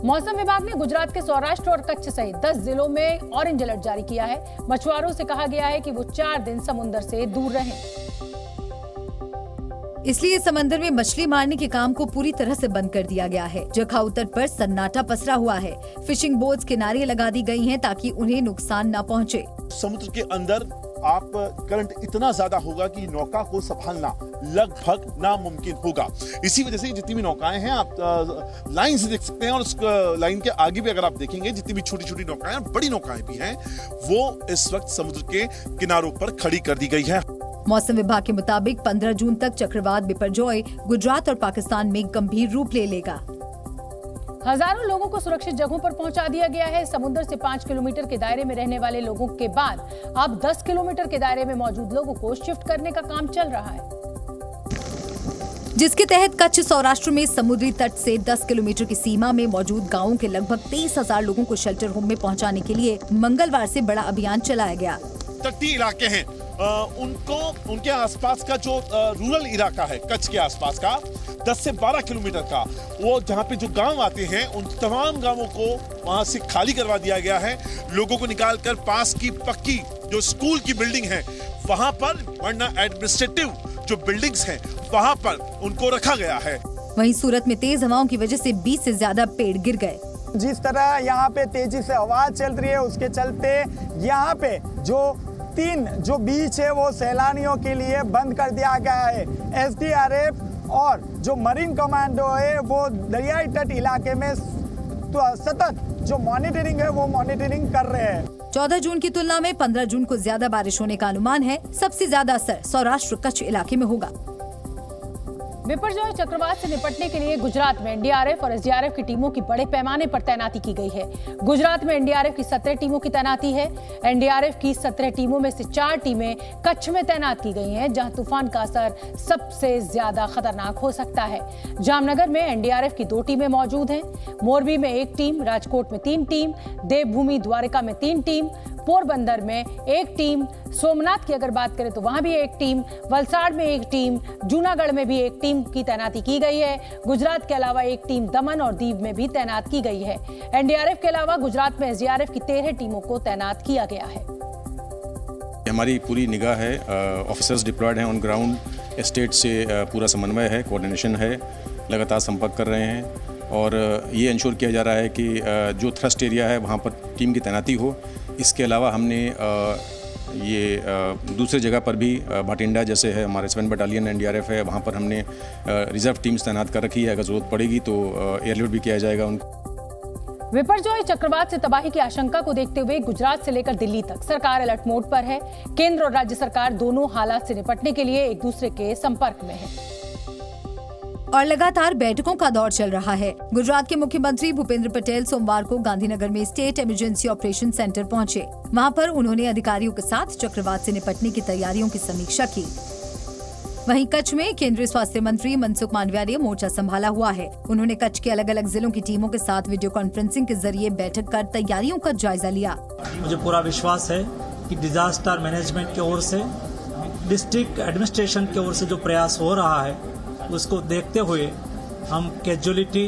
मौसम विभाग ने गुजरात के सौराष्ट्र और कच्छ सहित 10 जिलों में ऑरेंज अलर्ट जारी किया है। मछुआरों से कहा गया है कि वो 4 दिन समुद्र से दूर रहें। इसलिए समंदर में मछली मारने के काम को पूरी तरह से बंद कर दिया गया है। जखाऊ तट पर सन्नाटा पसरा हुआ है। फिशिंग बोट्स किनारे लगा दी गई हैं ताकि उन्हें नुकसान न पहुंचे। समुद्र के अंदर आप करंट इतना ज्यादा होगा कि नौका को संभालना लगभग नामुमकिन होगा। इसी वजह से जितनी भी नौकाएं हैं आप लाइन से देख सकते हैं, और उस लाइन के आगे भी अगर आप देखेंगे जितनी भी छोटी छोटी नौकाएं, बड़ी नौकाएं भी हैं, वो इस वक्त समुद्र के किनारों पर खड़ी कर दी गई है। मौसम विभाग के मुताबिक 15 जून तक चक्रवात बिपरजॉय गुजरात और पाकिस्तान में गंभीर रूप ले लेगा। हजारों लोगों को सुरक्षित जगहों पर पहुंचा दिया गया है। समुद्र से 5 किलोमीटर के दायरे में रहने वाले लोगों के बाद अब 10 किलोमीटर के दायरे में मौजूद लोगों को शिफ्ट करने का काम चल रहा है, जिसके तहत कच्छ सौराष्ट्र में समुद्री तट से 10 किलोमीटर की सीमा में मौजूद गांवों के लगभग 23,000 लोगों को शेल्टर होम में पहुंचाने के लिए मंगलवार से बड़ा अभियान चलाया गया। तटीय इलाके हैं, उनके आसपास का जो रूरल इलाका है कच्छ के आसपास का 10 से 12 किलोमीटर का, वो जहाँ पे जो गांव आते हैं उन तमाम गांवों को वहां से खाली करवा दिया गया है। लोगों को निकालकर पास की पक्की जो स्कूल की बिल्डिंग है वहां पर, वरना एडमिनिस्ट्रेटिव जो बिल्डिंग्स हैं वहां पर उनको रखा गया है। वहीं सूरत में तेज हवाओं की वजह से 20 से ज्यादा पेड़ गिर गए। जिस तरह यहाँ पे तेजी से हवा चल रही है उसके चलते यहाँ पे जो बीच है वो सैलानियों के लिए बंद कर दिया गया है। SDRF और जो मरीन कमांडो है वो दरियाई तट इलाके में तो सतत जो मॉनिटरिंग है वो मॉनिटरिंग कर रहे हैं। 14 जून की तुलना में 15 जून को ज्यादा बारिश होने का अनुमान है। सबसे ज्यादा असर सौराष्ट्र कच्छ इलाके में होगा। बिपरजॉय चक्रवात से निपटने के लिए गुजरात में NDRF और SDRF की टीमों की बड़े पैमाने पर तैनाती की गई है। गुजरात में NDRF की 17 टीमों की तैनाती है। NDRF की 17 टीमों में से 4 टीमें कच्छ में तैनात की गई हैं, जहां तूफान का असर सबसे ज्यादा खतरनाक हो सकता है। जामनगर में NDRF की 2 टीमें मौजूद हैं। मोरबी में 1 टीम, राजकोट में 3 टीम, देवभूमि द्वारिका में 3 टीम, पोरबंदर में 1 टीम, सोमनाथ की अगर बात करें तो वहां भी 1 टीम, वलसाड़ में 1 टीम, जूनागढ़ में भी 1 टीम की तैनाती की गई है। गुजरात के अलावा 1 टीम दमन और दीव में भी तैनात की गई है। NDRF के अलावा गुजरात में SDRF की 13 टीमों को तैनात किया गया है। हमारी पूरी निगाह है, ऑफिसर्स डिप्लॉयड हैं ऑन ग्राउंड, स्टेट से पूरा समन्वय है, कोऑर्डिनेशन है, लगातार संपर्क कर रहे हैं और ये इंश्योर किया जा रहा है कि जो थ्रस्ट एरिया है वहाँ पर टीम की तैनाती हो। इसके अलावा हमने ये दूसरे जगह पर भी भाटिंडा जैसे है हमारे 7 बटालियन NDRF है, वहाँ पर हमने रिजर्व टीम्स तैनात कर रखी है। अगर जरूरत पड़ेगी तो एयरलिफ्ट भी किया जाएगा उनको। बिपरजॉय चक्रवात से तबाही की आशंका को देखते हुए गुजरात से लेकर दिल्ली तक सरकार अलर्ट मोड पर है। केंद्र और राज्य सरकार दोनों हालात से निपटने के लिए एक दूसरे के संपर्क में है और लगातार बैठकों का दौर चल रहा है। गुजरात के मुख्यमंत्री भूपेंद्र पटेल सोमवार को गांधीनगर में स्टेट इमरजेंसी ऑपरेशन सेंटर पहुंचे। वहां पर उन्होंने अधिकारियों के साथ चक्रवात से निपटने की तैयारियों की समीक्षा की। वहीं कच्छ में केंद्रीय स्वास्थ्य मंत्री मनसुख मांडविया ने मोर्चा संभाला हुआ है। उन्होंने कच्छ के अलग अलग जिलों की टीमों के साथ वीडियो कॉन्फ्रेंसिंग के जरिए बैठक कर तैयारियों का जायजा लिया। मुझे पूरा विश्वास है कि डिजास्टर मैनेजमेंट की ओर से, डिस्ट्रिक्ट एडमिनिस्ट्रेशन की ओर से जो प्रयास हो रहा है उसको देखते हुए हम कैजुअलिटी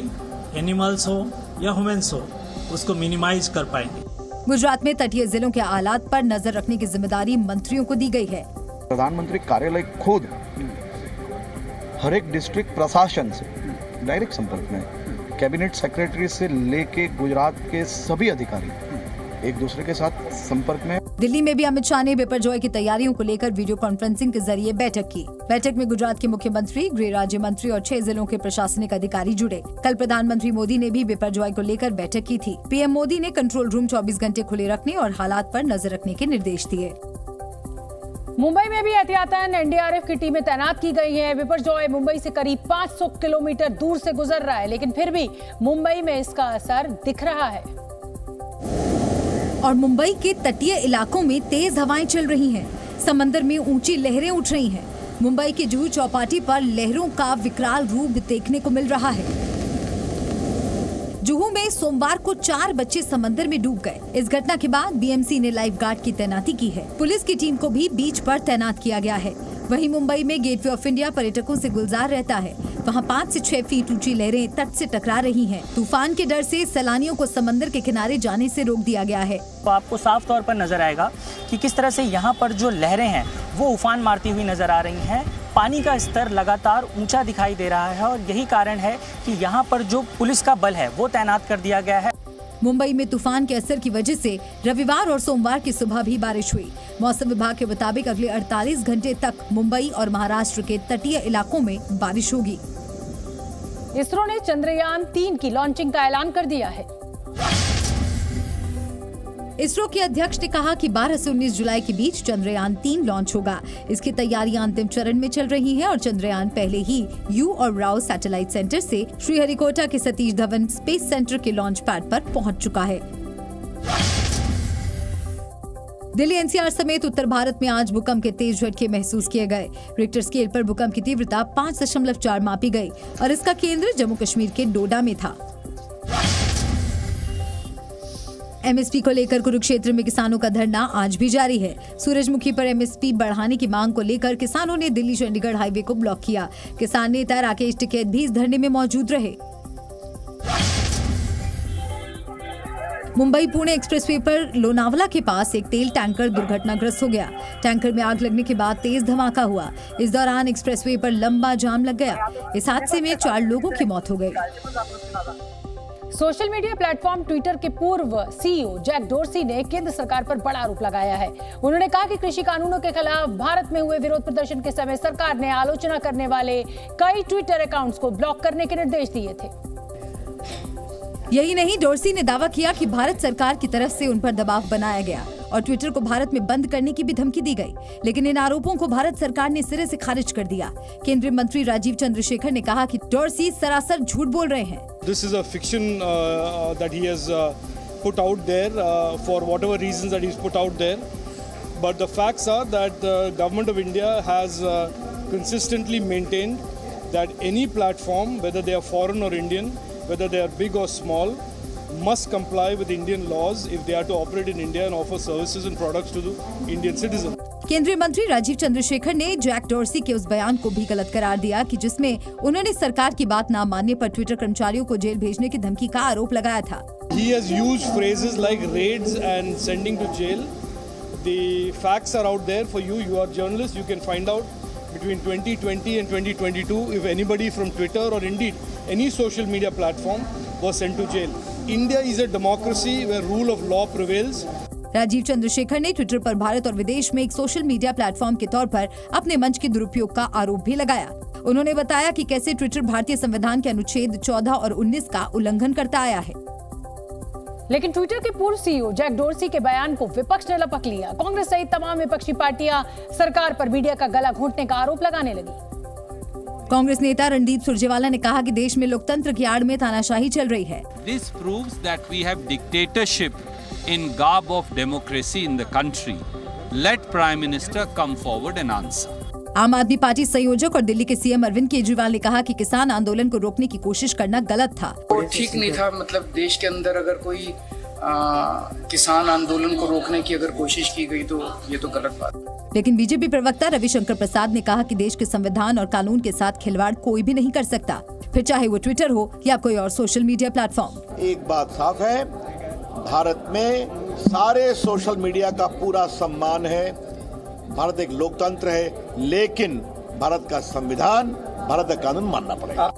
एनिमल्स हो या ह्यूमंस हो उसको मिनिमाइज कर पाएंगे। गुजरात में तटीय जिलों के हालात पर नजर रखने की जिम्मेदारी मंत्रियों को दी गई है। प्रधानमंत्री कार्यालय खुद हर एक डिस्ट्रिक्ट प्रशासन से डायरेक्ट संपर्क में, कैबिनेट सेक्रेटरी से लेके गुजरात के सभी अधिकारी एक दूसरे के साथ संपर्क में। दिल्ली में भी अमित शाह ने बिपरजॉय की तैयारियों को लेकर वीडियो कॉन्फ्रेंसिंग के जरिए बैठक की। बैठक में गुजरात के मुख्यमंत्री, गृह राज्य मंत्री और 6 जिलों के प्रशासनिक अधिकारी जुड़े। कल प्रधानमंत्री मोदी ने भी बिपरजॉय को लेकर बैठक की थी। PM मोदी ने कंट्रोल रूम 24 घंटे खुले रखने और हालात पर नजर रखने के निर्देश दिए। मुंबई में भी एहतियातन NDRF की टीमें तैनात की गई हैं। बिपरजॉय मुंबई से करीब 500 किलोमीटर दूर से गुजर रहा है, लेकिन फिर भी मुंबई में इसका असर दिख रहा है और मुंबई के तटीय इलाकों में तेज हवाएं चल रही हैं। समंदर में ऊंची लहरें उठ रही हैं। मुंबई की जुहू चौपाटी पर लहरों का विकराल रूप देखने को मिल रहा है। जुहू में सोमवार को 4 बच्चे समंदर में डूब गए। इस घटना के बाद BMC ने लाइफ गार्ड की तैनाती की है। पुलिस की टीम को भी बीच पर तैनात किया गया है। वहीं मुंबई में गेटवे ऑफ इंडिया पर्यटकों से गुलजार रहता है। वहां 5 से 6 फीट ऊंची लहरें तट से टकरा रही हैं। तूफान के डर से सैलानियों को समंदर के किनारे जाने से रोक दिया गया है। तो आपको साफ तौर पर नजर आएगा कि किस तरह से यहाँ पर जो लहरें हैं वो उफान मारती हुई नजर आ रही हैं। पानी का स्तर लगातार ऊंचा दिखाई दे रहा है और यही कारण है कि यहाँ पर जो पुलिस का बल है वो तैनात कर दिया गया है। मुंबई में तूफान के असर की वजह से रविवार और सोमवार की सुबह भी बारिश हुई। मौसम विभाग के मुताबिक अगले 48 घंटे तक मुंबई और महाराष्ट्र के तटीय इलाकों में बारिश होगी। इसरो ने चंद्रयान 3 की लॉन्चिंग का ऐलान कर दिया है। इसरो के अध्यक्ष ने कहा कि 12 से 19 जुलाई के बीच चंद्रयान 3 लॉन्च होगा। इसकी तैयारियां अंतिम चरण में चल रही हैं और चंद्रयान पहले ही यू और राव सैटेलाइट सेंटर से श्रीहरिकोटा के सतीश धवन स्पेस सेंटर के लॉन्च पैड पर पहुंच चुका है। दिल्ली एनसीआर समेत उत्तर भारत में आज भूकंप के तेज झटके महसूस किए गए। रिक्टर स्केल पर भूकंप की तीव्रता 5.4 मापी गई और इसका केंद्र जम्मू कश्मीर के डोडा में था। एमएसपी को लेकर कुरुक्षेत्र में किसानों का धरना आज भी जारी है। सूरजमुखी पर एमएसपी बढ़ाने की मांग को लेकर किसानों ने दिल्ली चंडीगढ़ हाईवे को ब्लॉक किया। किसान नेता राकेश टिकैत भी इस धरने में मौजूद रहे। मुंबई पुणे एक्सप्रेसवे पर लोनावला के पास एक तेल टैंकर दुर्घटनाग्रस्त हो गया। टैंकर में आग लगने के बाद तेज धमाका हुआ। इस दौरान एक्सप्रेसवे पर लंबा जाम लग गया। इस हादसे में 4 लोगों की मौत हो गई। सोशल मीडिया प्लेटफॉर्म ट्विटर के पूर्व सीईओ जैक डोर्सी ने केंद्र सरकार पर बड़ा आरोप लगाया है। उन्होंने कहा कि कृषि कानूनों के खिलाफ भारत में हुए विरोध प्रदर्शन के समय सरकार ने आलोचना करने वाले कई ट्विटर अकाउंट्स को ब्लॉक करने के निर्देश दिए थे। यही नहीं, डोर्सी ने दावा किया कि भारत सरकार की तरफ से उन पर दबाव बनाया गया और ट्विटर को भारत में बंद करने की भी धमकी दी गई। लेकिन इन आरोपों को भारत सरकार ने सिरे से खारिज कर दिया। केंद्रीय मंत्री राजीव चंद्रशेखर ने कहा कि डोर्सी सरासर झूठ बोल रहे हैं। This is a fiction that he has put out there for whatever reasons that he's put out there. But the facts are that the government of India has consistently maintained that any platform, whether they are foreign or Indian, whether they are big or small, must comply with Indian laws if they are to operate in India and offer services and products to the Indian citizen. केंद्रीय मंत्री राजीव चंद्रशेखर ने Jack dorsi के उस बयान को भी गलत करार दिया कि जिसमें उन्होंने सरकार की बात न मानने पर ट्विटर कर्मचारियों को जेल भेजने की धमकी का आरोप लगाया था। He has used phrases like raids and sending to jail. The facts are out there for you. You are journalists. You can find out between 2020 and 2022 if anybody from Twitter or indeed any social media platform was sent to jail. India is a democracy where rule of law prevails. Rajiv Chandrashekhar ने Twitter पर भारत और विदेश में एक social media platform के तौर पर अपने मंच के दुरुपयोग का आरोप भी लगाया। उन्होंने बताया कि कैसे ट्विटर भारतीय संविधान के अनुच्छेद 14 और 19 का उल्लंघन करता आया है। लेकिन ट्विटर के पूर्व सीईओ जैक डोर्सी के बयान को विपक्ष ने लपक लिया। कांग्रेस सहित तमाम विपक्षी पार्टियां सरकार पर मीडिया का गला घोंटने का आरोप लगाने लगी। कांग्रेस नेता रणदीप सुरजेवाला ने कहा कि देश में लोकतंत्र की आड़ में तानाशाही चल रही है। This proves that we have dictatorship in garb of democracy in the country. Let Prime Minister come forward and answer. आम आदमी पार्टी संयोजक और दिल्ली के सीएम अरविंद केजरीवाल ने कहा कि किसान आंदोलन को रोकने की कोशिश करना गलत था। ठीक नहीं था। मतलब देश के अंदर अगर कोई किसान आंदोलन को रोकने की अगर कोशिश की गई तो ये तो गलत बात है। लेकिन बीजेपी प्रवक्ता रविशंकर प्रसाद ने कहा कि देश के संविधान और कानून के साथ खिलवाड़ कोई भी नहीं कर सकता, फिर चाहे वो ट्विटर हो या कोई और सोशल मीडिया प्लेटफॉर्म। एक बात साफ है, भारत में सारे सोशल मीडिया का पूरा सम्मान है। भारत एक लोकतंत्र है, लेकिन भारत का संविधान, भारत का कानून मानना पड़ेगा।